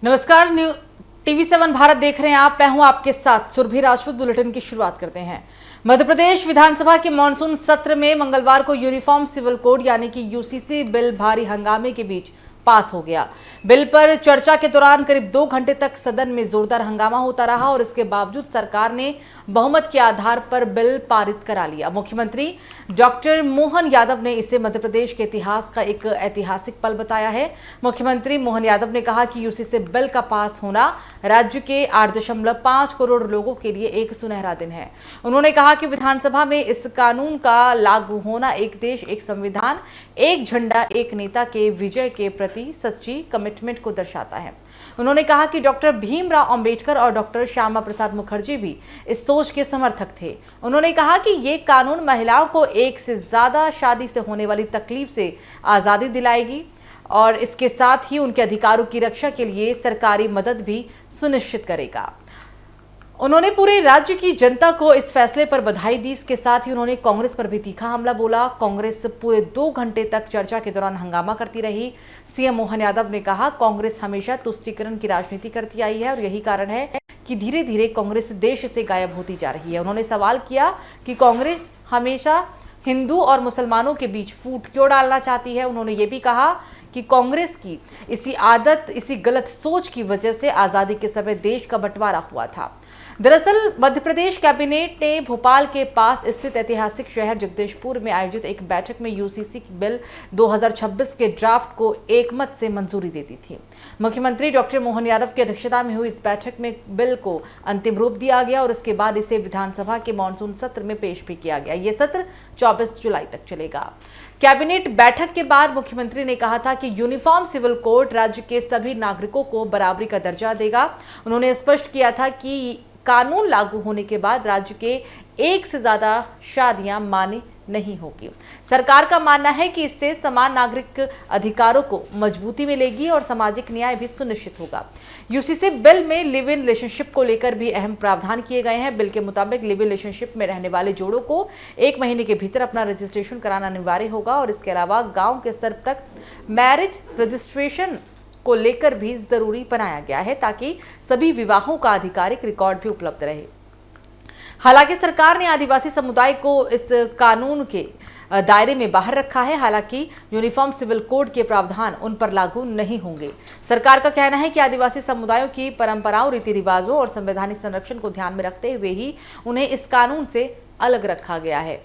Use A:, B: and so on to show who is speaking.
A: नमस्कार। टीवी7 भारत देख रहे हैं आप। मैं हूं आपके साथ सुरभि राजपूत। बुलेटिन की शुरुआत करते हैं। मध्य प्रदेश विधानसभा के मानसून सत्र में मंगलवार को यूनिफॉर्म सिविल कोड यानी कि यूसीसी बिल भारी हंगामे के बीच पास हो गया। बिल पर चर्चा के दौरान करीब 2 घंटे तक सदन में जोरदार हंगामा होता रहा और इसके बावजूद सरकार ने बहुमत के आधार पर बिल पारित करा लिया। मुख्यमंत्री डॉक्टर मोहन यादव ने इसे मध्य प्रदेश के इतिहास का एक ऐतिहासिक पल बताया है। मुख्यमंत्री मोहन यादव ने कहा कि यूसीसी बिल का पास होना राज्य के 8.5 करोड़ लोगों के लिए एक सुनहरा दिन है। उन्होंने कहा कि विधानसभा में इस कानून का लागू होना एक देश, एक संविधान, एक झंडा, एक नेता के विजय के प्रति सच्ची कमिटमेंट को दर्शाता है। उन्होंने कहा कि डॉक्टर भीमराव अंबेडकर और डॉक्टर श्यामा प्रसाद मुखर्जी भी इस सोच के समर्थक थे। उन्होंने कहा कि ये कानून महिलाओं को एक से ज्यादा शादी से होने वाली तकलीफ से आजादी दिलाएगी और इसके साथ ही उनके अधिकारों की रक्षा के लिए सरकारी मदद भी सुनिश्चित करेगा। उन्होंने पूरे राज्य की जनता को इस फैसले पर बधाई दी। इसके साथ ही उन्होंने कांग्रेस पर भी तीखा हमला बोला। कांग्रेस पूरे 2 घंटे तक चर्चा के दौरान हंगामा करती रही। सीएम मोहन यादव ने कहा, कांग्रेस हमेशा तुष्टीकरण की राजनीति करती आई है और यही कारण है कि धीरे धीरे कांग्रेस देश से गायब होती जा रही है। उन्होंने सवाल किया कि कांग्रेस हमेशा हिंदू और मुसलमानों के बीच फूट क्यों डालना चाहती है। उन्होंने ये भी कहा कि कांग्रेस की इसी आदत, इसी गलत सोच की वजह से आजादी के समय देश का बंटवारा हुआ था। दरअसल मध्य प्रदेश कैबिनेट ने भोपाल के पास स्थित ऐतिहासिक शहर जगदीशपुर में आयोजित एक बैठक में यूसीसी बिल 2026 के ड्राफ्ट को एकमत से मंजूरी दे दी थी। मुख्यमंत्री डॉक्टर मोहन यादव की अध्यक्षता में हुई इस बैठक में बिल को अंतिम रूप दिया गया और इसके बाद इसे विधानसभा के मानसून सत्र में पेश भी किया गया। ये सत्र 24 जुलाई तक चलेगा। कैबिनेट बैठक के बाद मुख्यमंत्री ने कहा था कि यूनिफॉर्म सिविल कोड राज्य के सभी नागरिकों को बराबरी का दर्जा देगा। उन्होंने स्पष्ट किया था कि कानून लागू होने के बाद राज्य के एक से ज्यादा शादियां मान्य नहीं होगी। सरकार का मानना है कि इससे समान नागरिक अधिकारों को मजबूती मिलेगी और सामाजिक न्याय भी सुनिश्चित होगा। यूसीसी बिल में लिव इन रिलेशनशिप को लेकर भी अहम प्रावधान किए गए हैं। बिल के मुताबिक लिव इन रिलेशनशिप में रहने वाले जोड़ों को 1 महीने के भीतर अपना रजिस्ट्रेशन कराना अनिवार्य होगा और इसके अलावा गाँव के स्तर तक मैरिज रजिस्ट्रेशन को लेकर भी जरूरी बनाया गया है ताकि सभी विवाहों का आधिकारिक रिकॉर्ड भी उपलब्ध रहे। हालांकि सरकार ने आदिवासी समुदाय को इस कानून के दायरे में बाहर रखा है। हालांकि यूनिफॉर्म सिविल कोड के प्रावधान उन पर लागू नहीं होंगे। सरकार का कहना है कि आदिवासी समुदायों की परंपराओं, रीति रिवाजों और संवैधानिक संरक्षण को ध्यान में रखते हुए ही उन्हें इस कानून से अलग रखा गया है।